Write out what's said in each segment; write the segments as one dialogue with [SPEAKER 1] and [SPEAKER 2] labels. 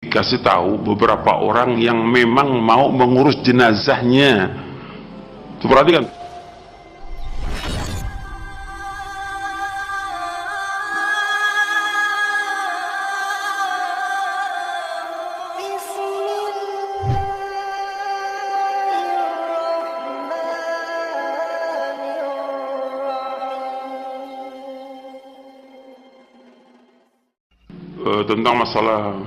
[SPEAKER 1] kasih tahu beberapa orang yang memang mau mengurus jenazahnya. Tuh, perhatikan. Tentang masalah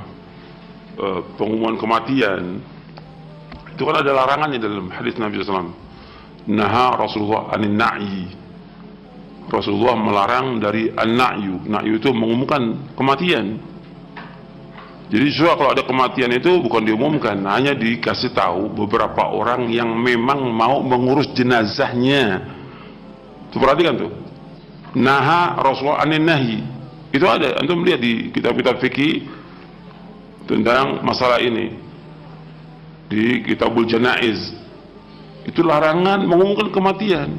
[SPEAKER 1] pengumuman kematian, itu kan ada larangannya dalam hadis Nabi SAW. Naha Rasulullah anin na'i. Rasulullah melarang dari an-na'yu. Na'yu itu mengumumkan kematian. Jadi kalau ada kematian itu bukan diumumkan, hanya dikasih tahu beberapa orang yang memang mau mengurus jenazahnya. Tuh, perhatikan tuh. Naha Rasulullah anin nahi. Itu ada, antum lihat di kitab-kitab fikih tentang masalah ini di Kitabul Janaiz. Itu larangan mengumumkan kematian.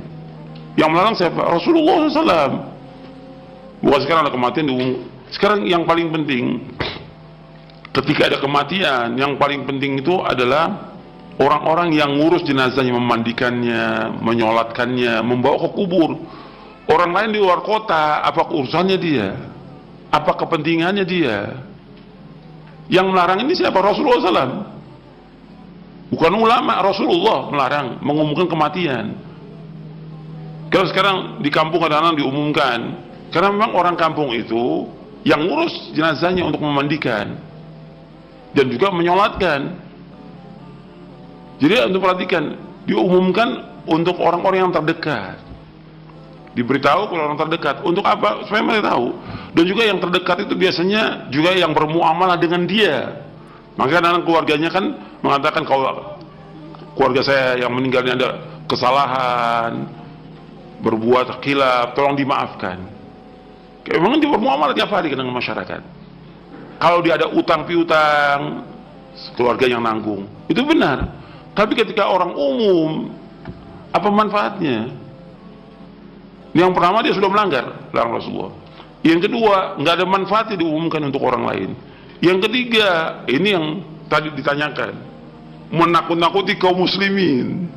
[SPEAKER 1] Yang melarang siapa? Rasulullah SAW. Bukan sekarang ada kematian diumumkan. Sekarang yang paling penting, ketika ada kematian, yang paling penting itu adalah orang-orang yang ngurus jenazahnya, memandikannya, menyolatkannya, membawa ke kubur. Orang lain di luar kota, apa urusannya dia? Apa kepentingannya dia? Yang melarang ini siapa? Rasulullah SAW. Bukan ulama, Rasulullah melarang mengumumkan kematian. Kalau sekarang di kampung kadang-kadang diumumkan, karena memang orang kampung itu yang ngurus jenazahnya untuk memandikan dan juga menyolatkan. Jadi untuk perhatikan, diumumkan untuk orang-orang yang terdekat. Diberitahu ke orang terdekat. Untuk apa? Supaya mereka tahu. Dan juga yang terdekat itu biasanya juga yang bermuamalah dengan dia. Makanya anak keluarganya kan mengatakan, kalau keluarga saya yang meninggal ini ada kesalahan, berbuat khilaf, tolong dimaafkan. Memang dia bermuamalah tiap hari dengan masyarakat. Kalau dia ada utang piutang, keluarga yang nanggung. Itu benar. Tapi ketika orang umum, apa manfaatnya? Yang pertama, dia sudah melanggar larang Rasulullah. Yang kedua, nggak ada manfaatnya diumumkan untuk orang lain. Yang ketiga, ini yang tadi ditanyakan, menakut-nakuti kaum muslimin.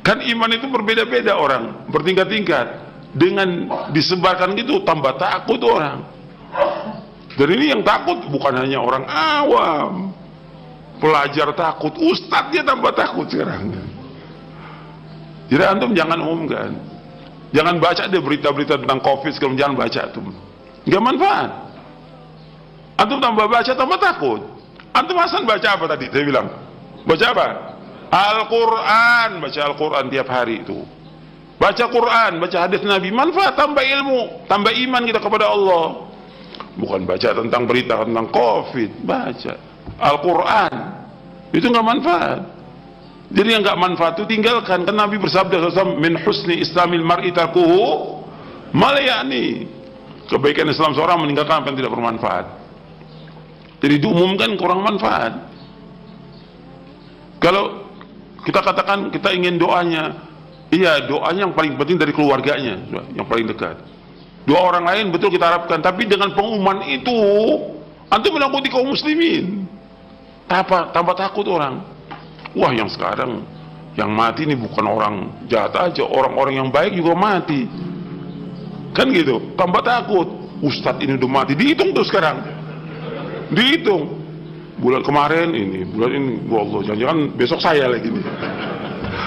[SPEAKER 1] Kan iman itu berbeda-beda orang, bertingkat-tingkat. Dengan disebarkan gitu, tambah takut orang. Dan ini yang takut bukan hanya orang awam, pelajar takut, ustadz dia tambah takut sekarang. Jadi antum jangan umumkan. Jangan baca deh berita-berita tentang COVID sekarang, jangan baca tuh. Nggak manfaat. Antum tambah baca tambah takut. Antum Hasan baca apa tadi? Saya bilang, baca apa? Al-Quran, baca Al-Quran tiap hari itu. Baca Quran, baca hadis Nabi, manfaat, tambah ilmu, tambah iman kita kepada Allah. Bukan baca tentang berita tentang COVID, baca Al-Quran. Itu nggak manfaat. Jadi yang nggak manfaat itu tinggalkan. Kan Nabi bersabda, min husni islamil mar'i tarkuhu ma la ya'ni. Kebaikan Islam seorang meninggalkan apa yang tidak bermanfaat. Jadi diumumkan kurang manfaat. Kalau kita katakan kita ingin doanya, iya, doanya yang paling penting dari keluarganya, yang paling dekat. Doa orang lain betul kita harapkan, tapi dengan pengumuman itu antum menakuti kaum muslimin. Tambah takut orang. Wah, yang sekarang yang mati ini bukan orang jahat aja, orang-orang yang baik juga mati. Kan gitu, tambah takut. Ustadz ini udah mati, dihitung tuh sekarang. Dihitung. Bulan kemarin ini, bulan ini, wallah, jangan-jangan besok saya lagi nih.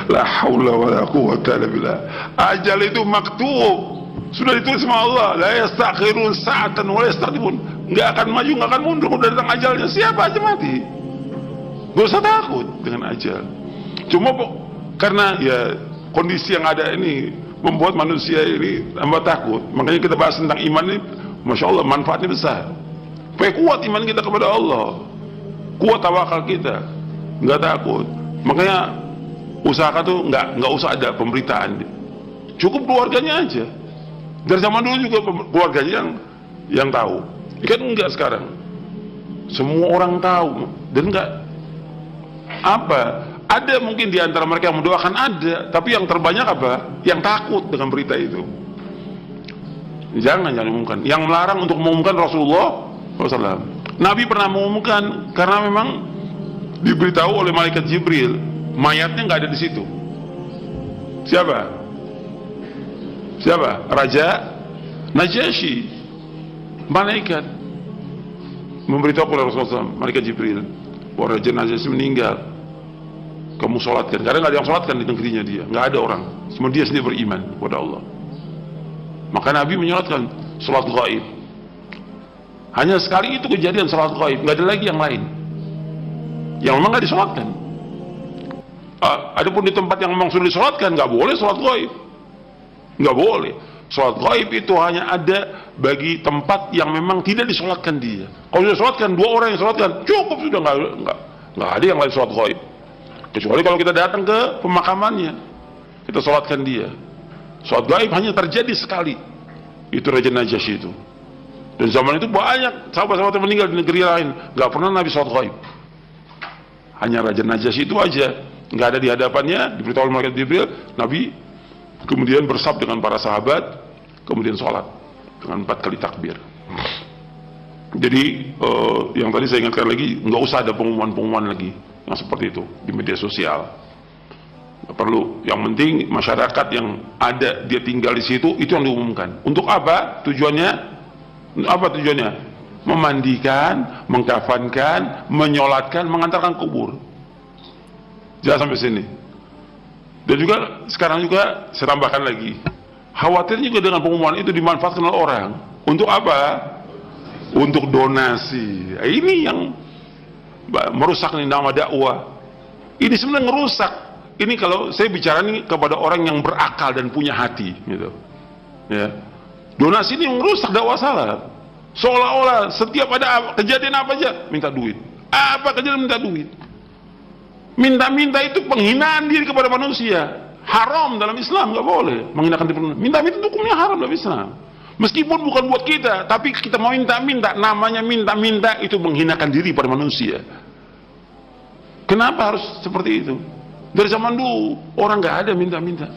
[SPEAKER 1] La haula wala quwwata illa billah. Ajal itu maktub. Sudah ditulis sama Allah. La yastakhirun sa'atan wa la yastaqdimun. Enggak akan maju, enggak akan mundur, udah datang ajalnya. Siapa aja mati. Gak usah takut dengan ajal. Cuma karena ya kondisi yang ada ini membuat manusia ini tambah takut. Makanya kita bahas tentang iman ini, masya Allah manfaatnya besar. Supaya kuat iman kita kepada Allah, kuat tawakal kita, nggak takut. Makanya usahakan tuh nggak usah ada pemberitaan, cukup keluarganya aja. Dari zaman dulu juga keluarganya yang tahu. Kan enggak sekarang, semua orang tahu dan enggak. Apa? Ada mungkin di antara mereka yang mendoakan, ada, tapi yang terbanyak apa? Yang takut dengan berita itu. Jangan umumkan. Yang melarang untuk mengumumkan Rasulullah SAW. Nabi pernah mengumumkan karena memang diberitahu oleh malaikat Jibril, mayatnya nggak ada di situ. Siapa? Raja Najasyi. Malaikat memberitahu kepada Rasulullah SAW, malaikat Jibril, bahwa Raja Najasyi meninggal. Kamu sholatkan, karena nggak ada yang sholatkan di negerinya dia, nggak ada orang, cuma dia sendiri beriman kepada Allah. Maka Nabi menyolatkan sholat gaib. Hanya sekali itu kejadian sholat gaib, nggak ada lagi yang lain yang memang nggak disolatkan. Adapun di tempat yang memang sudah disolatkan, nggak boleh sholat gaib, nggak boleh. Sholat gaib itu hanya ada bagi tempat yang memang tidak disolatkan dia. Kalau sudah disolatkan, 2 orang yang sholatkan cukup sudah, nggak ada yang lain sholat gaib. Kecuali kalau kita datang ke pemakamannya, kita sholatkan dia. Sholat gaib hanya terjadi sekali, itu Raja Najasyi itu. Dan zaman itu banyak sahabat-sahabat yang meninggal di negeri lain, nggak pernah Nabi sholat gaib. Hanya Raja Najasyi itu aja, nggak ada di hadapannya, diberitahu oleh malaikat Jibril. Nabi kemudian bersab dengan para sahabat, kemudian sholat dengan 4 kali takbir. Jadi yang tadi saya ingatkan lagi, nggak usah ada pengumuman-pengumuman lagi yang seperti itu di media sosial. Nggak perlu. Yang penting masyarakat yang ada dia tinggal di situ, itu yang diumumkan. Untuk apa tujuannya? Memandikan, mengkafankan, menyolatkan, mengantarkan kubur. Jangan sampai sini. Dan juga sekarang juga saya tambahkan lagi, khawatir juga dengan pengumuman itu dimanfaatkan oleh orang. Untuk apa? Untuk donasi. Ini yang merusak nih nama dakwah. Ini sebenarnya ngerusak. Ini kalau saya bicara nih kepada orang yang berakal dan punya hati, gitu. Ya. Donasi ini merusak dakwah salaf. Seolah-olah setiap ada kejadian apa aja minta duit. Apa kejadian minta duit? Minta-minta itu penghinaan diri kepada manusia. Haram dalam Islam, nggak boleh menghinakan diri manusia. Minta-minta itu hukumnya haram dalam Islam. Meskipun bukan buat kita, tapi kita mau minta-minta, namanya minta-minta itu menghinakan diri pada manusia. Kenapa harus seperti itu? Dari zaman dulu orang nggak ada minta-minta.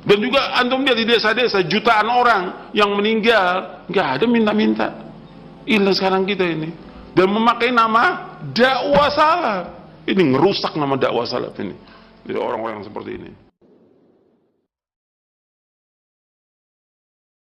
[SPEAKER 1] Dan juga antum lihat di desa-desa jutaan orang yang meninggal nggak ada minta-minta. Inilah sekarang kita ini, dan memakai nama dakwah salaf. Ini ngerusak nama dakwah salaf ini. Jadi orang-orang seperti ini.